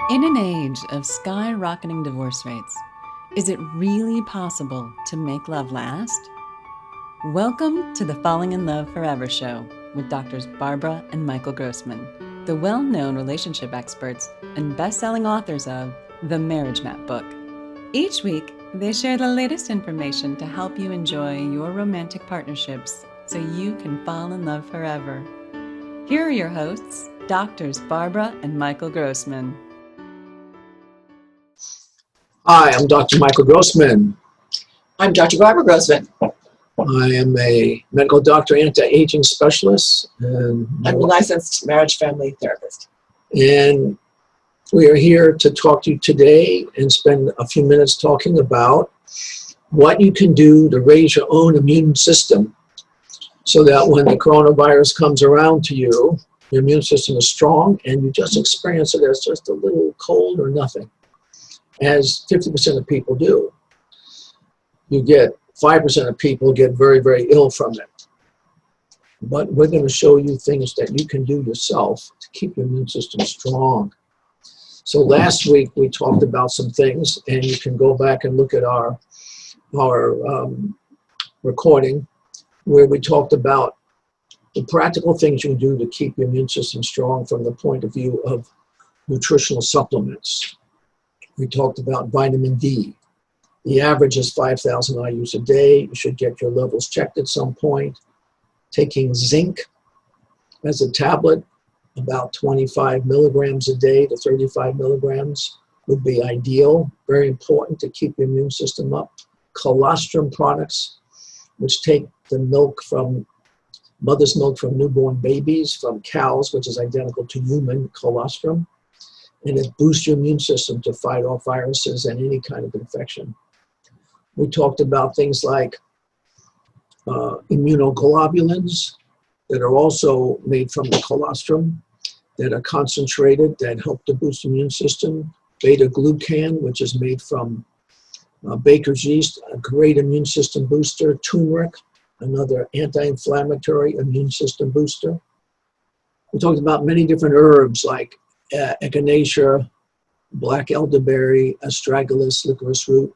In an age of skyrocketing divorce rates, is it really possible to make love last? Welcome to the Falling in Love Forever show with Doctors Barbara and Michael Grossman, the well-known relationship experts and best-selling authors of The Marriage Map book. Each week, they share the latest information to help you enjoy your romantic partnerships so you can fall in love forever. Here are your hosts, Doctors Barbara and Michael Grossman. Hi, I'm Dr. Michael Grossman. I'm Dr. Barbara Grossman. I am a medical doctor, anti-aging specialist, and I'm a licensed marriage family therapist. we are here to talk to you today and spend a few minutes talking about what you can do to raise your own immune system so that when the coronavirus comes around to you, your immune system is strong and you just experience it as just a little cold or nothing, as 50% of people do. You get 5% of people get very, very ill from it. But we're going to show you things that you can do yourself to keep your immune system strong. So last week we talked about some things, and you can go back and look at our recording where we talked about the practical things you can do to keep your immune system strong from the point of view of nutritional supplements. We talked about vitamin D. The average is 5,000 IUs a day. You should get your levels checked at some point. Taking zinc as a tablet, about 25 milligrams a day to 35 milligrams would be ideal. Very important to keep your immune system up. Colostrum products, which take the milk from mother's milk from newborn babies, from cows, which is identical to human colostrum. And it boosts your immune system to fight off viruses and any kind of infection. We talked about things like immunoglobulins that are also made from the colostrum, that are concentrated, that help to boost the immune system. Beta-glucan, which is made from baker's yeast, a great immune system booster. Turmeric, another anti-inflammatory immune system booster. We talked about many different herbs like echinacea, black elderberry, astragalus, licorice root,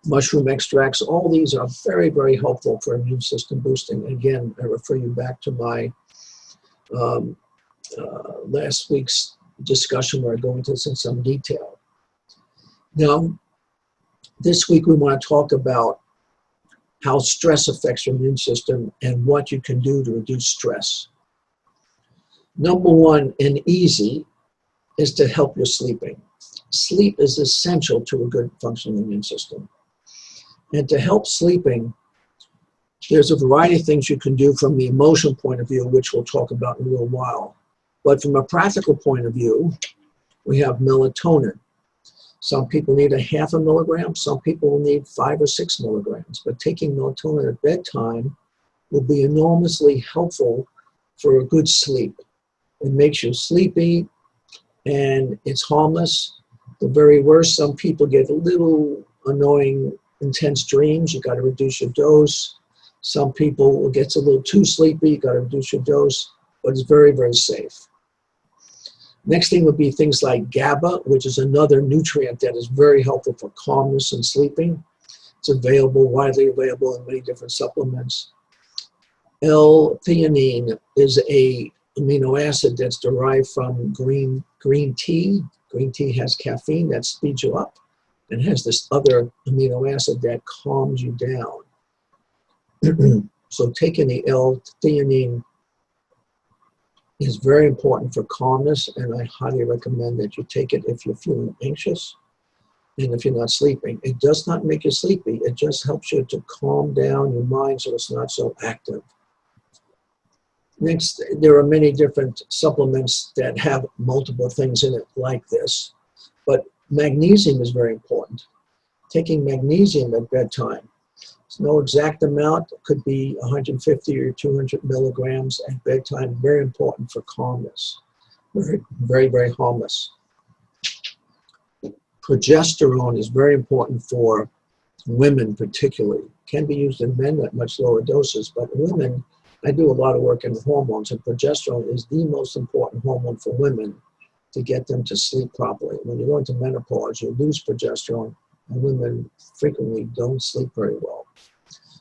mushroom extracts. All these are very, very helpful for immune system boosting. Again, I refer you back to my last week's discussion where I go into this in some detail. Now, this week we want to talk about how stress affects your immune system and what you can do to reduce stress. Number one, and easy, is to help your sleeping. Sleep is essential to a good functioning immune system. And to help sleeping, there's a variety of things you can do from the emotional point of view, which we'll talk about in a little while. But from a practical point of view, we have melatonin. Some people need 0.5 milligram, some people will need 5 or 6 milligrams. But taking melatonin at bedtime will be enormously helpful for a good sleep. It makes you sleepy and it's harmless. The very worst, some people get a little annoying, intense dreams. You got to reduce your dose. Some people get a little too sleepy. You got to reduce your dose, but it's very, very safe. Next thing would be things like GABA, which is another nutrient that is very helpful for calmness and sleeping. It's available, widely available in many different supplements. L-theanine is a amino acid that's derived from green tea. Green tea has caffeine that speeds you up and has this other amino acid that calms you down. So taking the L-theanine is very important for calmness, and I highly recommend that you take it if you're feeling anxious and if you're not sleeping. It does not make you sleepy. It just helps you to calm down your mind so it's not so active. Next, there are many different supplements that have multiple things in it like this, but magnesium is very important. Taking magnesium at bedtime, there's no exact amount, it could be 150 or 200 milligrams at bedtime, very important for calmness, very, very, very harmless. Progesterone is very important for women particularly. Can be used in men at much lower doses, but women, I do a lot of work in hormones, and progesterone is the most important hormone for women to get them to sleep properly. When you go into menopause, you lose progesterone, and women frequently don't sleep very well.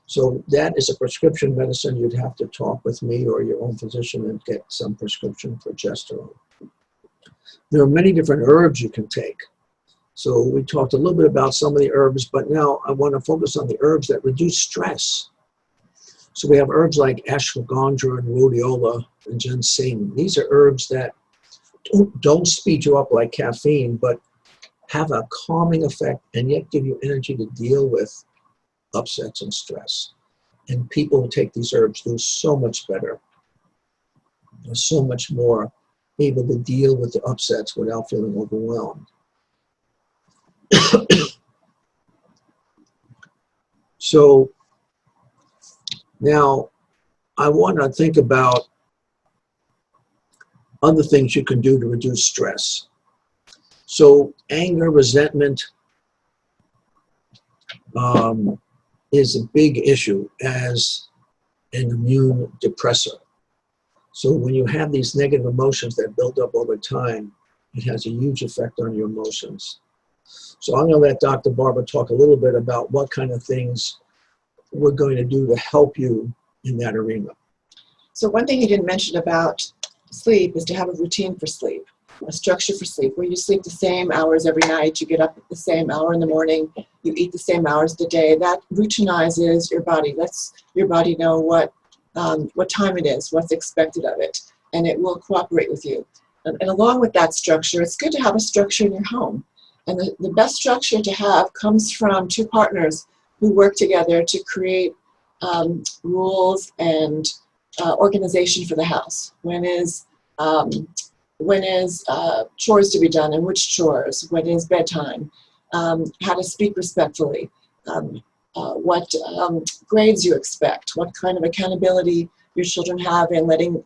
So that is a prescription medicine. You'd have to talk with me or your own physician and get some prescription progesterone. There are many different herbs you can take. So we talked a little bit about some of the herbs, but now I want to focus on the herbs that reduce stress. So we have herbs like ashwagandha and rhodiola and ginseng. These are herbs that don't speed you up like caffeine, but have a calming effect and yet give you energy to deal with upsets and stress. And people who take these herbs do so much better. They're so much more able to deal with the upsets without feeling overwhelmed. So now I want to think about other things you can do to reduce stress. So anger, resentment is a big issue as an immune depressor. So when you have these negative emotions that build up over time, it has a huge effect on your emotions. So I'm going to let Dr. Barbara talk a little bit about what kind of things we're going to do to help you in that arena. So one thing you didn't mention about sleep is to have a routine for sleep, a structure for sleep, where you sleep the same hours every night, you get up at the same hour in the morning, you eat the same hours of the day. That routinizes your body, lets your body know what time it is, what's expected of it, and it will cooperate with you. And along with that structure, it's good to have a structure in your home. And the best structure to have comes from two partners who work together to create rules and organization for the house. When is chores to be done and which chores? When is bedtime? How to speak respectfully? What grades you expect? What kind of accountability your children have in letting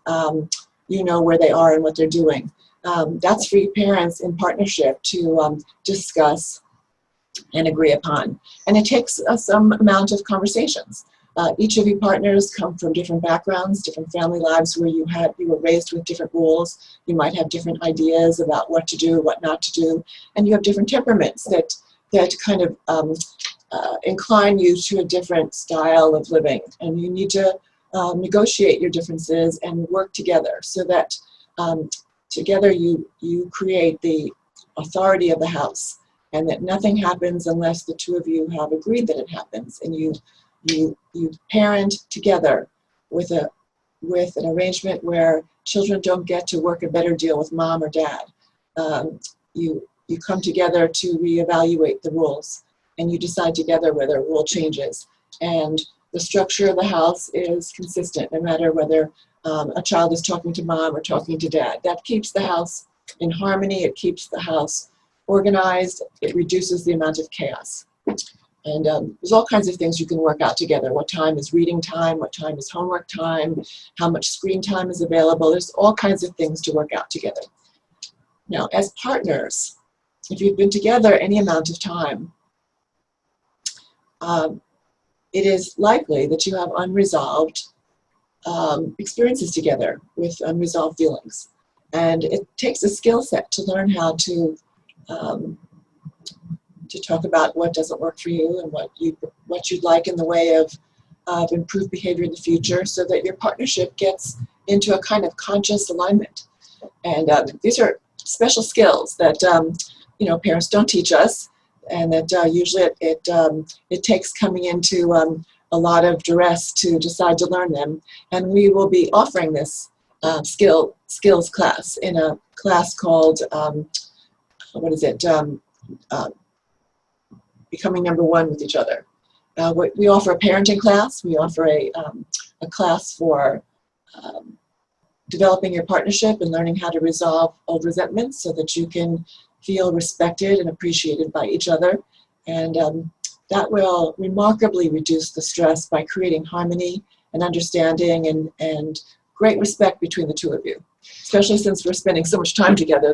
you know where they are and what they're doing. That's for you parents in partnership to discuss and agree upon. And it takes some amount of conversations. Each of you partners come from different backgrounds, different family lives where you were raised with different rules. You might have different ideas about what to do, what not to do, and you have different temperaments that kind of incline you to a different style of living. And you need to negotiate your differences and work together so that together you create the authority of the house, and that nothing happens unless the two of you have agreed that it happens, and you parent together with an arrangement where children don't get to work a better deal with mom or dad. You come together to reevaluate the rules, and you decide together whether a rule changes. And the structure of the house is consistent, no matter whether a child is talking to mom or talking to dad. That keeps the house in harmony. It keeps the house organized. It reduces the amount of chaos. And there's all kinds of things you can work out together. What time is reading time? What time is homework time? How much screen time is available? There's all kinds of things to work out together. Now, as partners, if you've been together any amount of time, it is likely that you have unresolved experiences together with unresolved feelings. And it takes a skill set to learn how to talk about what doesn't work for you and what you'd like in the way of improved behavior in the future, so that your partnership gets into a kind of conscious alignment. And these are special skills that parents don't teach us, and that usually it takes coming into a lot of duress to decide to learn them. And we will be offering this skills class in a class called Becoming Number One with Each Other. We offer a parenting class. We offer a class for developing your partnership and learning how to resolve old resentments so that you can feel respected and appreciated by each other. And that will remarkably reduce the stress by creating harmony and understanding and great respect between the two of you, especially since we're spending so much time together.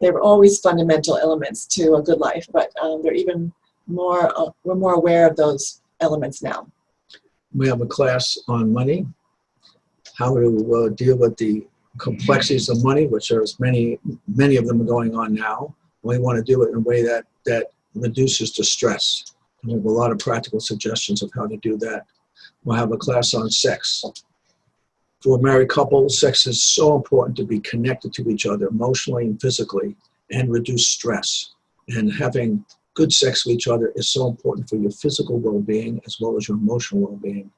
They were always fundamental elements to a good life, but they're even more, we're more aware of those elements now. We have a class on money, how to deal with the complexities of money, which there's many of them going on now. We want to do it in a way that reduces the stress. And we have a lot of practical suggestions of how to do that. We'll have a class on sex. For married couples, sex is so important to be connected to each other emotionally and physically and reduce stress. And having good sex with each other is so important for your physical well-being as well as your emotional well-being.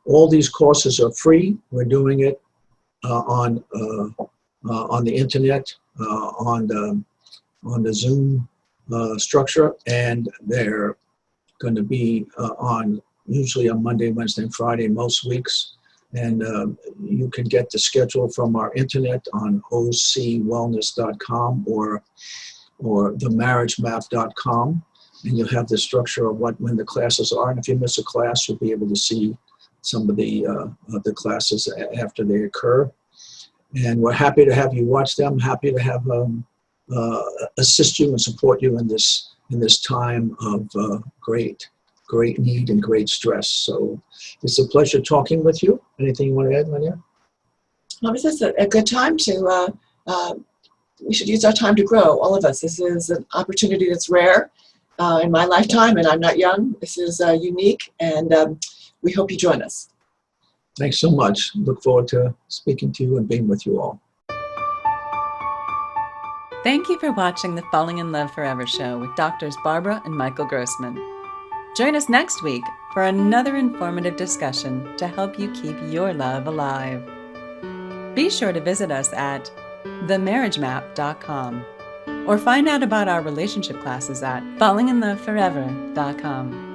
All these courses are free. We're doing it on the internet, on the Zoom structure, and they're going to be on usually on Monday, Wednesday, and Friday most weeks. And you can get the schedule from our internet on ocwellness.com or themarriagemap.com, and you'll have the structure of when the classes are. And if you miss a class, you'll be able to see some of the classes after they occur. And we're happy to have you watch them. Happy to have assist you and support you in this time of great need and great stress. So it's a pleasure talking with you. Anything you want to add, Maria? Well, this is a good time to, we should use our time to grow, all of us. This is an opportunity that's rare in my lifetime, and I'm not young. This is unique, and we hope you join us. Thanks so much. Look forward to speaking to you and being with you all. Thank you for watching the Falling in Love Forever show with Doctors Barbara and Michael Grossman. Join us next week for another informative discussion to help you keep your love alive. Be sure to visit us at themarriagemap.com or find out about our relationship classes at fallinginloveforever.com.